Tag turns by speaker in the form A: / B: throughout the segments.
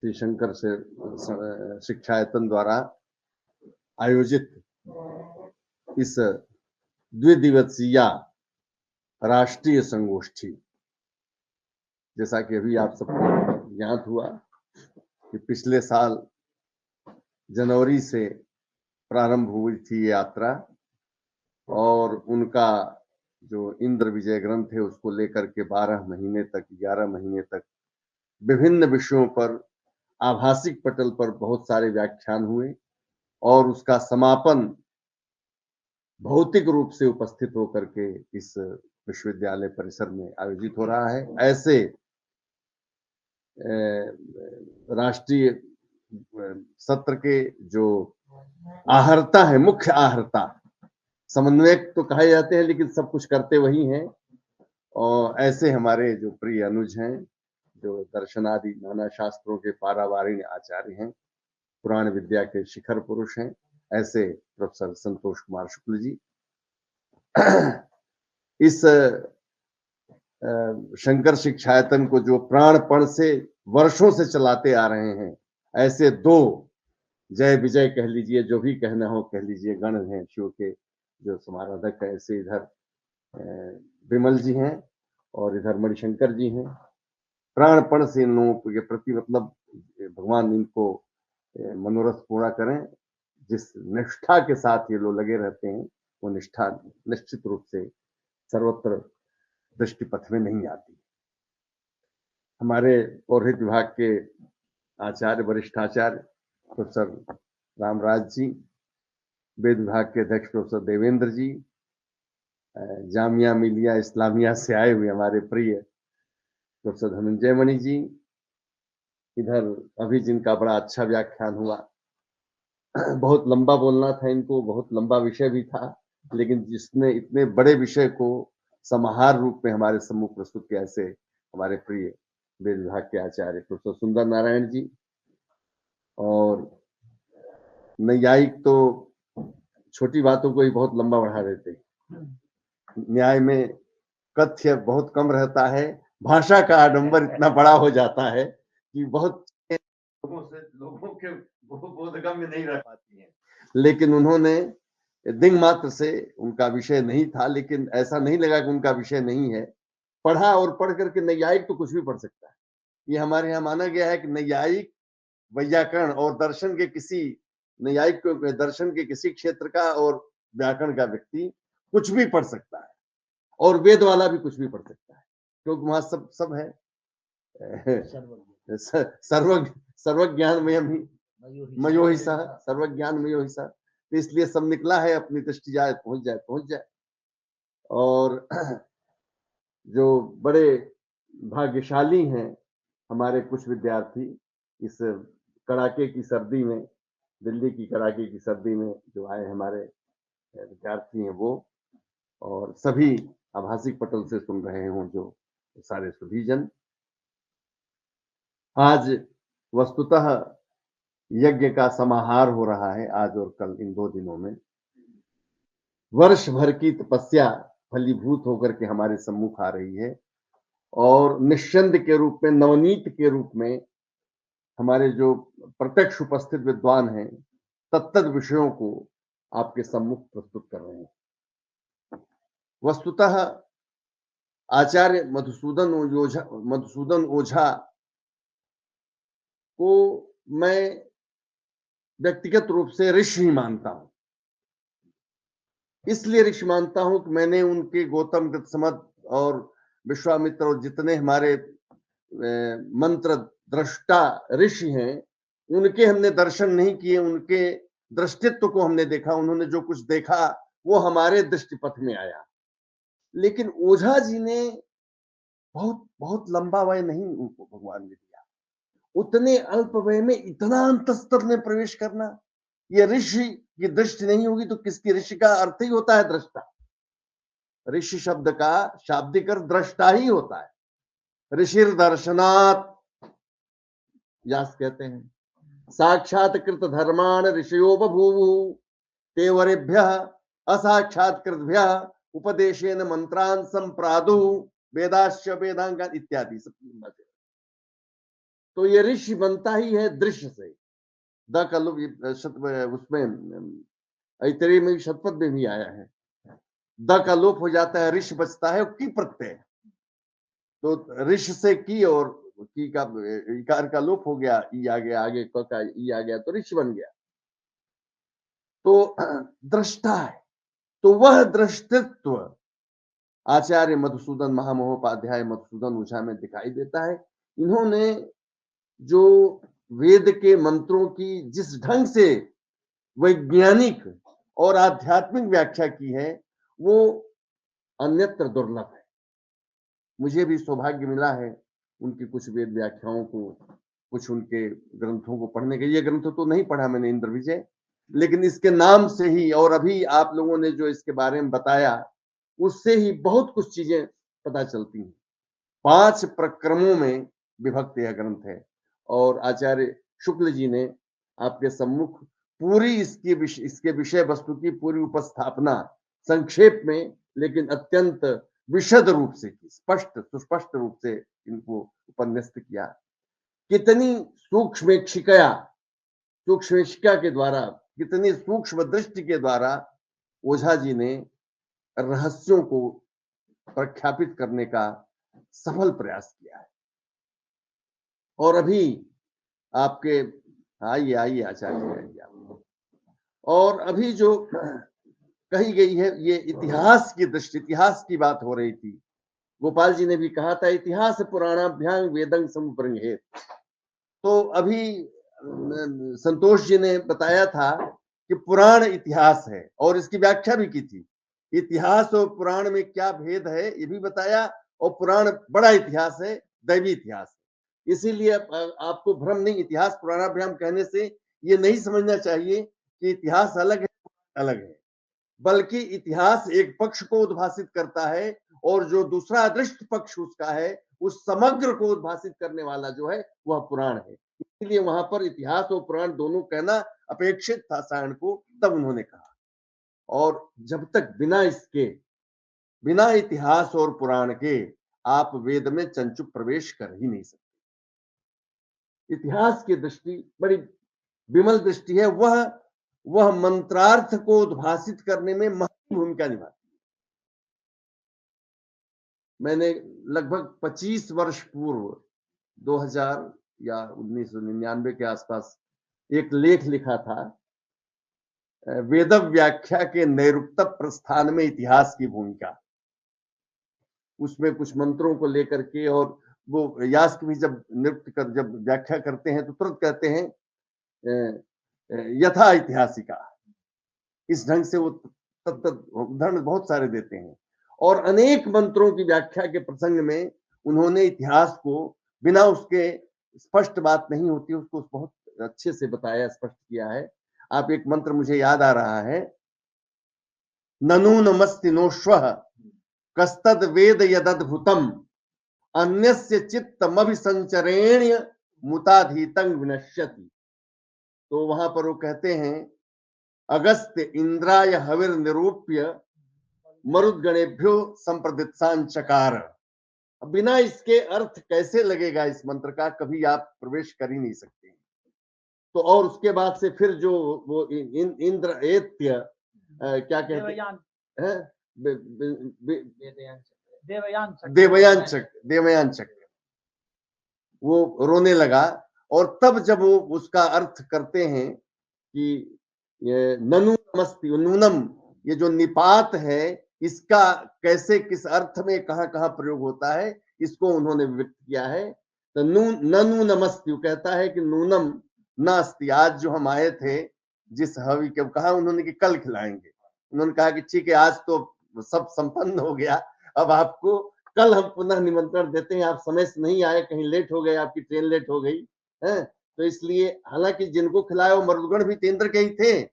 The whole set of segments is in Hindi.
A: श्री शंकर से शिक्षायतन द्वारा आयोजित इस द्विदिवसीय राष्ट्रीय संगोष्ठी, जैसा कि अभी आप सबको ज्ञात हुआ कि पिछले साल जनवरी से प्रारंभ हुई थी ये यात्रा, और उनका जो इंद्र विजय ग्रंथ है उसको लेकर के 12 महीने तक, 11 महीने तक विभिन्न विषयों पर आभासिक पटल पर बहुत सारे व्याख्यान हुए, और उसका समापन भौतिक रूप से उपस्थित होकर के इस विश्वविद्यालय परिसर में आयोजित हो रहा है। ऐसे राष्ट्रीय सत्र के जो आहर्ता है, मुख्य आहर्ता, समन्वयक तो कहे जाते हैं लेकिन सब कुछ करते वही हैं, और ऐसे हमारे जो प्रिय अनुज हैं, जो दर्शनादि नाना शास्त्रों के पारावारिण आचार्य हैं, पुराण विद्या के शिखर पुरुष हैं, ऐसे प्रोफेसर संतोष कुमार शुक्ल जी इस शंकर शिक्षायतन को जो प्राणपण से वर्षों से चलाते आ रहे हैं, ऐसे दो जय विजय कह लीजिए, जो भी कहना हो कह लीजिए, गण हैं शिव के जो समाराधक है। ऐसे इधर विमल जी हैं और इधर मणिशंकर जी हैं। प्राणपण से इन लोगों के प्रति मतलब भगवान इनको मनोरथ पूरा करें। जिस निष्ठा के साथ ये लोग लगे रहते हैं, वो निष्ठा निश्चित रूप से सर्वत्र दृष्टिपथ में नहीं आती। हमारे पौरोहित विभाग के आचार्य, वरिष्ठ आचार्य प्रोफेसर रामराज जी, वेद विभाग के अध्यक्ष प्रोफेसर देवेंद्र जी, जामिया मिलिया इस्लामिया से आए हुए हमारे प्रिय प्रोफेसर धनंजय मणि जी, इधर अभी जिनका बड़ा अच्छा व्याख्यान हुआ। बहुत लंबा बोलना था इनको, बहुत लंबा विषय भी था, लेकिन जिसने इतने बड़े विषय को समाहार रूप में हमारे सम्मुख प्रस्तुत किया, ऐसे हमारे प्रिय वेद विभाग के आचार्य प्रोफेसर सुंदर नारायण जी। और नैयायिक तो छोटी बातों को ही बहुत लंबा बढ़ा देते, न्याय में कथ्य बहुत कम रहता है, भाषा का आडंबर इतना बड़ा हो जाता है कि बहुत लोगों के बोधगम्य नहीं रह पाती है। लेकिन उन्होंने दिन मात्र से, उनका विषय नहीं था, लेकिन ऐसा नहीं लगा कि उनका विषय नहीं है। पढ़ा और पढ़ करके नैयायिक तो कुछ भी पढ़ सकता है। ये हमारे यहाँ माना गया है कि नैयायिक वैयाकरण और दर्शन के किसी, नैयायिक दर्शन के किसी क्षेत्र का और व्याकरण का व्यक्ति कुछ भी पढ़ सकता है, और वेद वाला भी कुछ भी पढ़ सकता है, क्योंकि वहां सब है। सर्वज्ञान में मयोहिसा, सर्वज्ञान मयोहिसा, तो इसलिए सब निकला है, अपनी दृष्टि जाए पहुंच जाए। और जो बड़े भाग्यशाली हैं हमारे कुछ विद्यार्थी, इस कड़ाके की सर्दी में, दिल्ली की कड़ाके की सर्दी में जो आए हमारे विद्यार्थी हैं वो, और सभी आभासिक पटल से सुन रहे हों जो सारे सुधीजन। आज वस्तुतः यज्ञ का समाहार हो रहा है, आज और कल, इन 2 दिनों में वर्ष भर की तपस्या फलीभूत होकर के हमारे सम्मुख आ रही है, और निश्चंद के रूप में, नवनीत के रूप में हमारे जो प्रत्यक्ष उपस्थित विद्वान हैं तत्त विषयों को आपके सम्मुख प्रस्तुत कर रहे हैं। वस्तुतः आचार्य मधुसूदन ओझा को मैं व्यक्तिगत रूप से ऋषि ही मानता हूं। इसलिए ऋषि मानता हूं कि मैंने उनके गौतम गतसमत और विश्वामित्र और जितने हमारे मंत्र दृष्टा ऋषि हैं, उनके हमने दर्शन नहीं किए, उनके दृष्टित्व को हमने देखा, उन्होंने जो कुछ देखा वो हमारे दृष्टिपथ में आया। लेकिन ओझा जी ने बहुत बहुत लंबा वय नहीं उनको भगवान ने दिया, उतने अल्प वय में इतना अंतस्तर में प्रवेश करना, ये ऋषि की दृष्टि नहीं होगी तो किसकी? ऋषि का अर्थ ही होता है दृष्टा। ऋषि शब्द का शाब्दिक अर्थ दृष्टा ही होता है। ऋषिर दर्शनात्, व्यास कहते हैं, साक्षात्कृत धर्माण ऋषयो बभूवु तेवरेभ्यः असाक्षात्कृतभ्यः उपदेशेन मंत्रान् संप्रादु, वेदाश्च वेदांगान् इत्यादि। सब। तो तो ये ऋषि बनता ही है दृश्य से। द का लोप उसमें ऐतरेय में शतपथ में भी आया है। द का लोप हो जाता है, ऋषि बचता है, की प्रत्यय। तो ऋषि से की, और की का इकार का लोप हो गया, ई आ गया, आगे क का ई आ गया, तो ऋषि बन गया। तो दृष्टा है, तो वह दृष्टित्व आचार्य मधुसूदन महामहोपाध्याय मधुसूदन ओझा में दिखाई देता है। इन्होंने जो वेद के मंत्रों की जिस ढंग से वैज्ञानिक और आध्यात्मिक व्याख्या की है, वो अन्यत्र दुर्लभ है। मुझे भी सौभाग्य मिला है उनकी कुछ वेद व्याख्याओं को, कुछ उनके ग्रंथों को पढ़ने का। ये ग्रंथ तो नहीं पढ़ा मैंने इंद्र विजय, लेकिन इसके नाम से ही और अभी आप लोगों ने जो इसके बारे में बताया, उससे ही बहुत कुछ चीजें पता चलती हैं। 5 प्रक्रमों में विभक्त यह ग्रंथ है, और आचार्य शुक्ल जी ने आपके सम्मुख पूरी इसके विषय वस्तु की पूरी उपस्थापना संक्षेप में, लेकिन अत्यंत विशद रूप से की, स्पष्ट सुस्पष्ट रूप से इनको उपन्यस्त किया। कितनी सूक्ष्मेक्षिका के द्वारा, कितनी सूक्ष्म दृष्टि के द्वारा ओझा जी ने रहस्यों को प्रख्यापित करने का सफल प्रयास किया है। और अभी आपके आइए आइए आचार्य जी, और अभी जो कही गई है, ये इतिहास की दृष्टि, इतिहास की बात हो रही थी। गोपाल जी ने भी कहा था, इतिहास पुराणाभ्याम वेदं समुपरिंहेत। तो अभी संतोष जी ने बताया था कि पुराण इतिहास है, और इसकी व्याख्या भी की थी। इतिहास और पुराण में क्या भेद है ये भी बताया, और पुराण बड़ा इतिहास है, दैवी इतिहास है। इसीलिए आपको भ्रम नहीं, इतिहास पुराणाभ्याम कहने से ये नहीं समझना चाहिए कि इतिहास अलग है, अलग है, बल्कि इतिहास एक पक्ष को उद्भासित करता है, और जो दूसरा अदृष्ट पक्ष उसका है, उस समग्र को उद्भासित करने वाला जो है वह पुराण है। इसलिए वहां पर इतिहास और पुराण दोनों कहना अपेक्षित था सायण को, तब उन्होंने कहा। और जब तक बिना इतिहास और पुराण के आप वेद में चंचुक प्रवेश कर ही नहीं सकते। इतिहास की दृष्टि बड़ी विमल दृष्टि है, वह मंत्रार्थ को उद्भासित करने में महत्वपूर्ण भूमिका निभाती है। मैंने लगभग 25 वर्ष पूर्व 2000 या 1999 के आसपास एक लेख लिखा था, वेद व्याख्या के नैरुक्त प्रस्थान में इतिहास की भूमिका। उसमें कुछ मंत्रों को लेकर के, और वो यास्क भी जब व्याख्या करते हैं तो तुरंत कहते हैं यथा ऐतिहासिका। इस ढंग से वो उदाहरण बहुत सारे देते हैं, और अनेक मंत्रों की व्याख्या के प्रसंग में उन्होंने इतिहास को बिना उसके स्पष्ट बात नहीं होती उसको बहुत अच्छे से बताया, स्पष्ट किया है। आप एक मंत्र मुझे याद आ रहा है, ननूनमस्ति नोश्वः कस्तद वेद यदद्भुतम अन्यस्य चित्तमभिसंचरेण्य मुताधीतं विनश्यति। तो वहां पर वो कहते हैं, अगस्त्य इंद्राय हविर निरूप्य मरुद्गणेभ्यो संप्रदित्सान चकार। बिना इसके अर्थ कैसे लगेगा इस मंत्र का, कभी आप प्रवेश कर ही नहीं सकते। तो और उसके बाद से फिर जो वो इंद्र एत्य क्या कहते हैं, देवयान चक्र, वो रोने लगा। और तब जब वो उसका अर्थ करते हैं कि ये ननु नमस्ति, नूनम, ये जो निपात है, इसका कैसे किस अर्थ में कहां प्रयोग होता है, इसको उन्होंने व्यक्त किया है। तो ननु नमस्ति कहता है कि नूनम नास्ति, आज जो हम आए थे जिस हवि के, कहा उन्होंने कि कल खिलाएंगे। उन्होंने कहा कि ठीक है, आज तो सब संपन्न हो गया, अब आपको कल हम पुनः निमंत्रण देते हैं, आप समय से नहीं आए, कहीं लेट हो गए, आपकी ट्रेन लेट हो गई है। तो इसलिए, हालांकि जिनको खिलाए वो मरुदगण भी इंद्र के ही थे।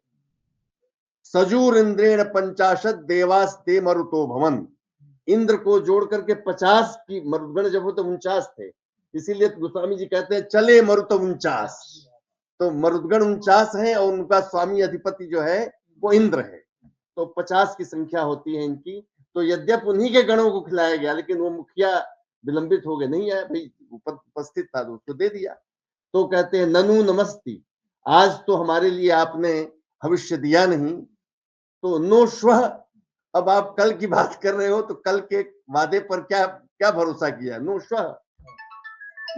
A: सजूर इंद्रेण 50 देवास्ते मरुतो भवन। इंद्र को जोड़ करके 50 की, मरुदगण जब हो तो 49 थे, इसीलिए गोस्वामी जी कहते हैं चले मरुत 49। तो मरुदगण 49 है, और उनका स्वामी अधिपति जो है वो इंद्र है, तो 50 की संख्या होती है इनकी। तो यद्यप उन्हीं के गणों को खिलाया गया, लेकिन वो मुखिया विलंबित हो गए, नहीं आया भाई, उपस्थित था तो उसको दे दिया। तो कहते हैं ननु नमस्ति, आज तो हमारे लिए आपने भविष्य दिया नहीं, तो नो श्वः, अब आप कल की बात कर रहे हो तो कल के वादे पर क्या क्या भरोसा किया। नो श्वः,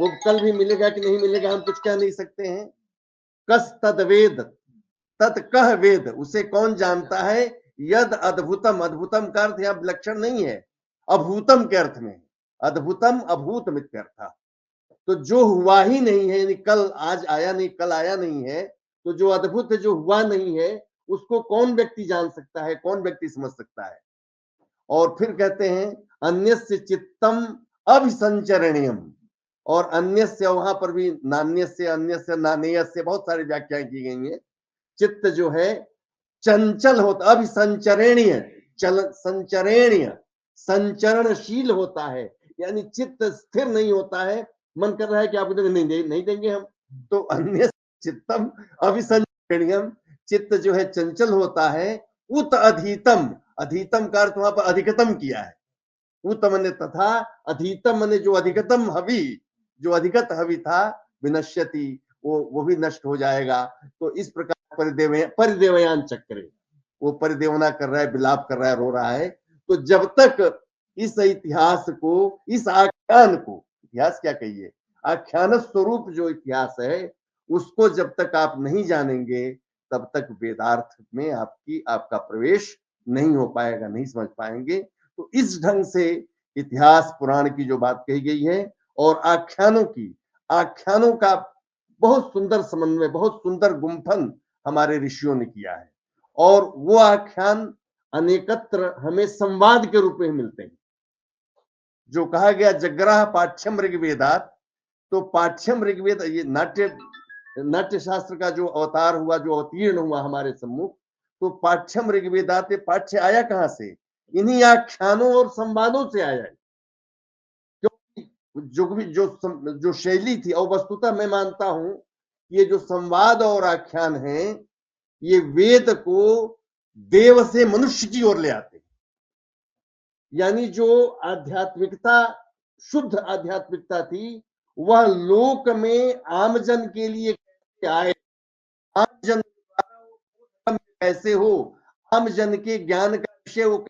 A: वो कल भी मिलेगा कि नहीं मिलेगा हम कुछ कह नहीं सकते हैं। कस तद वेद, तत् कह वेद, उसे कौन जानता है। यद अद्भुतम, अद्भुतम का अर्थ यहाँ विलक्षण नहीं है, अभूतम के अर्थ में, अद्भुतम अभूत मित्यर्थ। तो जो हुआ ही नहीं है, यानी कल आज आया नहीं, कल आया नहीं है, तो जो अद्भुत जो हुआ नहीं है उसको कौन व्यक्ति जान सकता है, कौन व्यक्ति समझ सकता है। और फिर कहते हैं अन्यस्य चित्तम अभिसंचरणीयम, और अन्यस्य वहां पर भी नान्यस्य, अन्यस्य, नानेयस्य बहुत सारी व्याख्याएं की गई हैं। चित्त जो है चंचल होता, अभिसंचरणीय, चल संचरणीय, संचरणशील होता है, यानी चित्त स्थिर नहीं होता है। मन कर रहा है कि आपको देंगे, नहीं देंगे हम, तो अन्य चित्तम अभिसंचरणीयम, चित्त जो है चंचल होता है। उत अधीतम, अधीतम का अर्थ वहां पर अधिकतम किया है। उत मने तथा, अधीतम मने जो अधिकतम हवि, जो अधिकत हवि था, विनश्यति, वो भी नष्ट हो जाएगा। तो इस प्रकार परिदेवयान चक्र, वो परिदेवना कर रहा है, विलाप कर रहा है, रो रहा है। तो जब तक इस इतिहास को, इस आख्यान को, इतिहास क्या कहिए, आख्यान स्वरूप जो इतिहास है, उसको जब तक आप नहीं जानेंगे तब तक वेदार्थ में आपका प्रवेश नहीं हो पाएगा, नहीं समझ पाएंगे। तो इस ढंग से इतिहास पुराण की जो बात कही गई है और आख्यानों की, आख्यानों का बहुत सुंदर समन्वय, बहुत सुंदर गुंफन हमारे ऋषियों ने किया है। और वो आख्यान अनेकत्र हमें संवाद के रूप में मिलते हैं। जो कहा गया जग्राह पाठ्यम ऋग्वेदात, तो पाठ्यम ऋग्वेद, ये नाट्य शास्त्र का जो अवतार हुआ, जो अवतीर्ण हुआ हमारे सम्मुख, तो पाठ्यम ऋग्वेदात, पाठ्य आया कहां से, इन्हीं आख्यानों और संवादों से आया है। जो शैली थी, और वस्तुतः मैं मानता हूं ये जो संवाद और आख्यान है, ये वेद को देव से मनुष्य की ओर ले आते हैं। यानी जो आध्यात्मिकता, शुद्ध आध्यात्मिकता थी, वह लोक में आमजन के लिए कैसे आए, आमजन कैसे हो, आमजन के ज्ञान का विषय वो,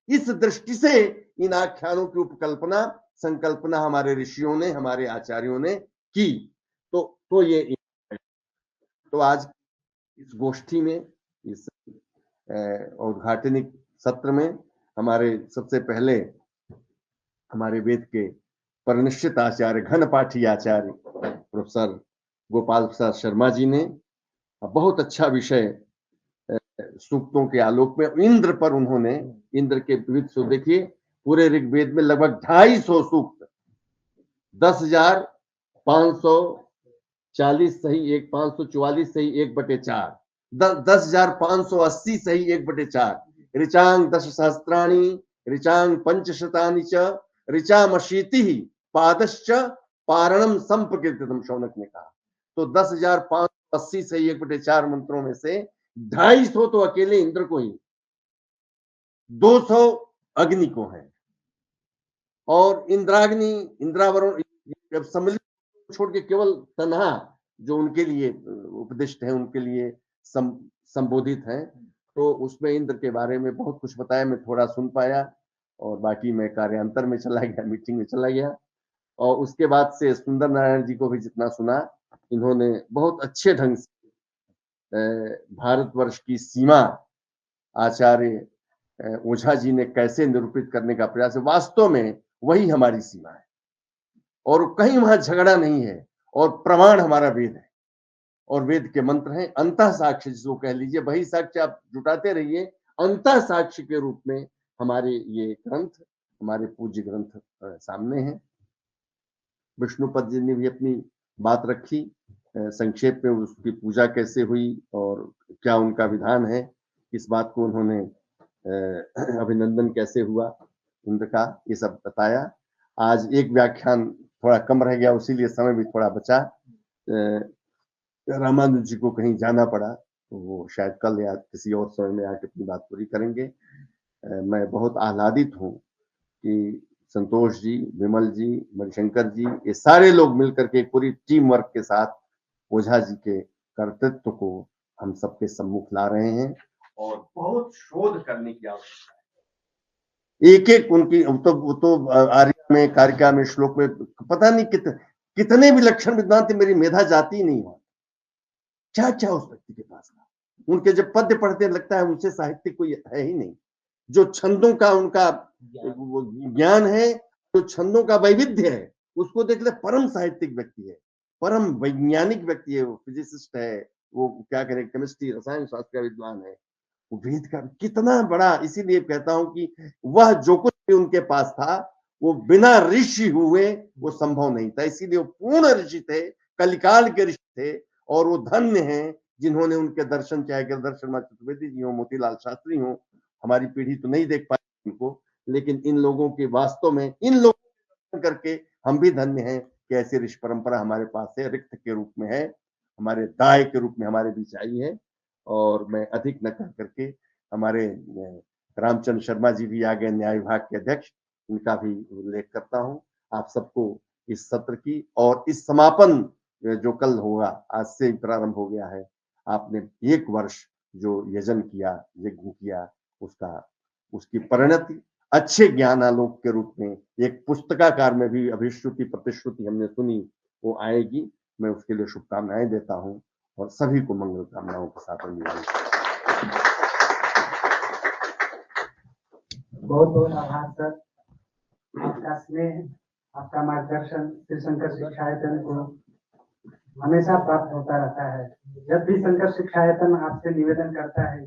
A: इस दृष्टि से इन आख्यानों की उपकल्पना, संकल्पना हमारे ऋषियों ने, हमारे आचार्यों ने की। तो ये, तो आज इस गोष्ठी में, इस उद्घाटनिक सत्र में हमारे सबसे पहले हमारे वेद के परिनिष्ठित आचार्य, घन पाठी आचार्य प्रोफेसर गोपाल प्रसाद शर्मा जी ने बहुत अच्छा विषय सूक्तों के आलोक में इंद्र पर उन्होंने, इंद्र के विविध सूक्त, देखिए पूरे ऋग्वेद में लगभग 250 सूक्त, 10,540 सही एक, 544 सही 1/4, 10,580 सही 1/4, ऋचांग 10 सहस्त्राणि, ऋचांग 5 शतानि च, ऋचामशीति पादश्च पारणम संप्रकृतितम, शौनक ने कहा। तो 10,580 सही 1/4 मंत्रों में से 250 तो अकेले इंद्र को ही, 200 अग्नि को है, और इंद्राग्नि, इंद्रावरुण सम्मिलित छोड़ के केवल तन्हा जो उनके लिए उपदिष्ट है, उनके लिए संबोधित है। तो उसमें इंद्र के बारे में बहुत कुछ बताया, मैं थोड़ा सुन पाया, और बाकी मैं कार्यांतर में चला गया, मीटिंग में चला गया। और उसके बाद से सुंदर नारायण जी को भी जितना सुना, इन्होंने बहुत अच्छे ढंग से भारतवर्ष की सीमा आचार्य ओझा जी ने कैसे निरूपित करने का प्रयास है, वास्तव में वही हमारी सीमा है, और कहीं वहां झगड़ा नहीं है, और प्रमाण हमारा वेद है, और वेद के मंत्र हैं अंतः साक्ष्य, जिसको कह लीजिए, वही साक्ष्य आप जुटाते रहिए, अंतः साक्ष्य के रूप में हमारे ये ग्रंथ, हमारे पूज्य ग्रंथ सामने हैं। विष्णुपद जी ने भी अपनी बात रखी, संक्षेप में उसकी पूजा कैसे हुई और क्या उनका विधान है, इस बात को उन्होंने अभिनंदन कैसे हुआ इंद्र का, ये सब बताया। आज एक व्याख्यान थोड़ा कम रह गया, उसीलिए समय भी थोड़ा बचा, रामानुज जी को कहीं जाना पड़ा, तो वो शायद कल या किसी और समय में आके अपनी बात पूरी करेंगे। मैं बहुत आह्लादित हूँ कि संतोष जी, विमल जी, मणिशंकर जी, ये सारे लोग मिलकर के पूरी टीम वर्क के साथ ओझा जी के कर्तृत्व को हम सबके सम्मुख ला रहे हैं और बहुत शोध करने की आवश्यकता है। एक-एक उनकी वो तो आर्या में, कारिका में, श्लोक में पता नहीं कितने विलक्षण विद्वान थे, मेरी मेधा जाती ही नहीं वहाँ। क्या-क्या उस व्यक्ति के पास था। उनके जब पद्य पढ़ते हैं लगता है उनसे साहित्य कोई है ही नहीं। जो छंदों का उनका वो ज्ञान है, जो छंदों का वैविध्य है, उसको देख ले परम साहित्यिक व्यक्ति है, परम वैज्ञानिक व्यक्ति है, वो फिजिसिस्ट है, वो क्या करें केमिस्ट्री, रसायन शास्त्र का विद्वान है। वो वेद का कितना बड़ा, इसीलिए कहता हूँ कि वह जो कुछ भी उनके पास था, वो बिना ऋषि हुए वो संभव नहीं था। इसीलिए वो पूर्ण ऋषि थे, कलिकाल के ऋषि थे और वो धन्य हैं जिन्होंने उनके दर्शन, चाहे गिरिधर शर्मा चतुर्वेदी जी हों, मोतीलाल शास्त्री हों, हमारी पीढ़ी तो नहीं देख पाई उनको, लेकिन इन लोगों के वास्तव में इन लोगों के दर्शन करके हम भी धन्य हैं कि ऐसी ऋषि परंपरा हमारे पास है, रिक्त के रूप में है, हमारे दाय के रूप में हमारे बीच आई है। और मैं अधिक न कह करके हमारे रामचंद्र शर्मा जी भी आ गए, न्याय विभाग के अध्यक्ष, इनका भी उल्लेख करता हूँ। आप सबको इस सत्र की और इस समापन जो कल होगा, आज से प्रारंभ हो गया है, आपने 1 वर्ष जो यजन किया, यज्ञ किया, उसकी परिणति अच्छे ज्ञानालोक के रूप में एक पुस्तकाकार में भी अभिश्रुति प्रतिश्रुति हमने सुनी, वो आएगी। मैं उसके लिए शुभकामनाएं देता हूँ और सभी को मंगल कामनाओं के साथ
B: बहुत बहुत आभार सर, आपका स्नेह, आपका मार्गदर्शन श्री शंकर शिक्षायतन को हमेशा प्राप्त होता रहता है। जब भी शंकर शिक्षायतन आपसे निवेदन करता है,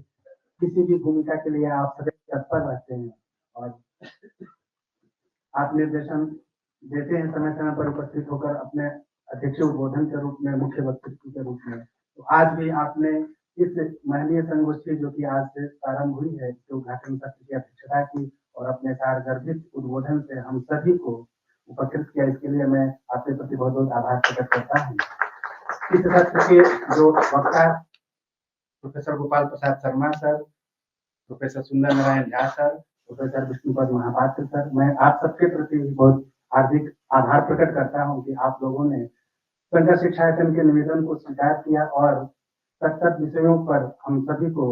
B: किसी भी भूमिका के लिए आप सदैव तत्पर रहते हैं और आप निर्देशन देते हैं समय समय पर उपस्थित होकर अपने अध्यक्ष उद्बोधन के रूप में, मुख्य वक्तृत्व के रूप में। तो आज भी आपने इस महनीय संगोष्ठी जो कि आज से प्रारंभ हुई है, जो उद्घाटन सत्र की अध्यक्षता की और अपने सारगर्भित उद्बोधन से हम सभी को उपकृत किया, इसके लिए मैं आपके प्रति बहुत बहुत आभार प्रकट करता हूँ। इस सत्र के जो वक्ता professor Gopal Prasad Sharma sir, professor Sundar Narayan Jha sir, professor Vishnupad Mahapatra sir, मैं आप सबके प्रति बहुत हार्दिक आभार प्रकट करता हूं कि आप लोगों ने शंकर शिक्षायतन के निवेदन को स्वीकार किया और सत्तर विषयों पर हम सभी को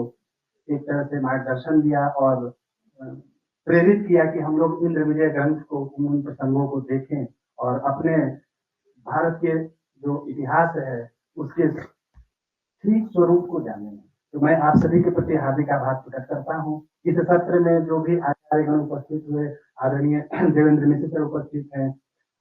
B: एक तरह से मार्गदर्शन दिया और प्रेरित किया कि हम लोग इंद्र विजय ग्रंथ को, उन प्रसंगों को देखें और अपने भारत के जो इतिहास है उसके ठीक स्वरूप को जाने। तो मैं आप सभी के प्रति हार्दिक आभार प्रकट करता हूँ। इस सत्र में जो भी आचार्यगण उपस्थित हुए, आदरणीय देवेंद्र मिश्र सर उपस्थित हैं,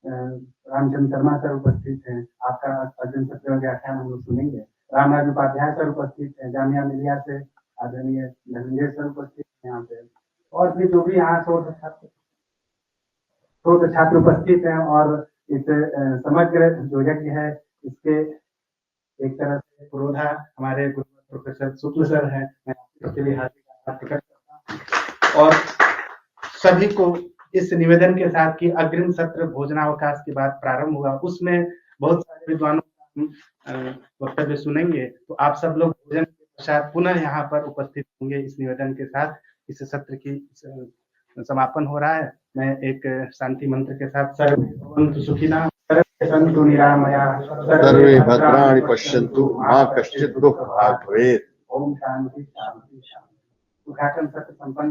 B: रामचंद्र शर्मा सर उपस्थित हैं, आपका अर्जुन सत्र में व्याख्यान हम लोग सुनेंगे। रामराज उपाध्याय सर उपस्थित हैं, जामिया मिलिया से आदरणीय धनंजय सर उपस्थित हैं यहाँ पे, और भी जो भी यहाँ शोध छात्र उपस्थित हैं और इस समग्र जो यज्ञ है इसके एक तरह से पुरोधा हमारे प्रोफेसर शुक्ल सर हैं, मैं आपके लिए हार्दिक आभार प्रकट करता हूँ। और सभी को इस निवेदन के साथ कि अग्रिम सत्र भोजनावकाश के बाद प्रारंभ हुआ, उसमें बहुत सारे विद्वानों का वक्तव्य सुनेंगे, तो आप सब लोग भोजन के पश्चात पुनः यहाँ पर उपस्थित होंगे। इस निवेदन के साथ इस सत्र की समापन हो रहा है। मैं एक शांति मंत्र के साथ सर्वे भवन्तु सुखिनः, सन्तु निरामयाः,
A: सर्वे भद्राणि पश्यन्तु मा कश्चित् दुःखभाग् भवेत्।
B: ओम शांति शांति शांति। उद्घाटन सत्र संपन्न।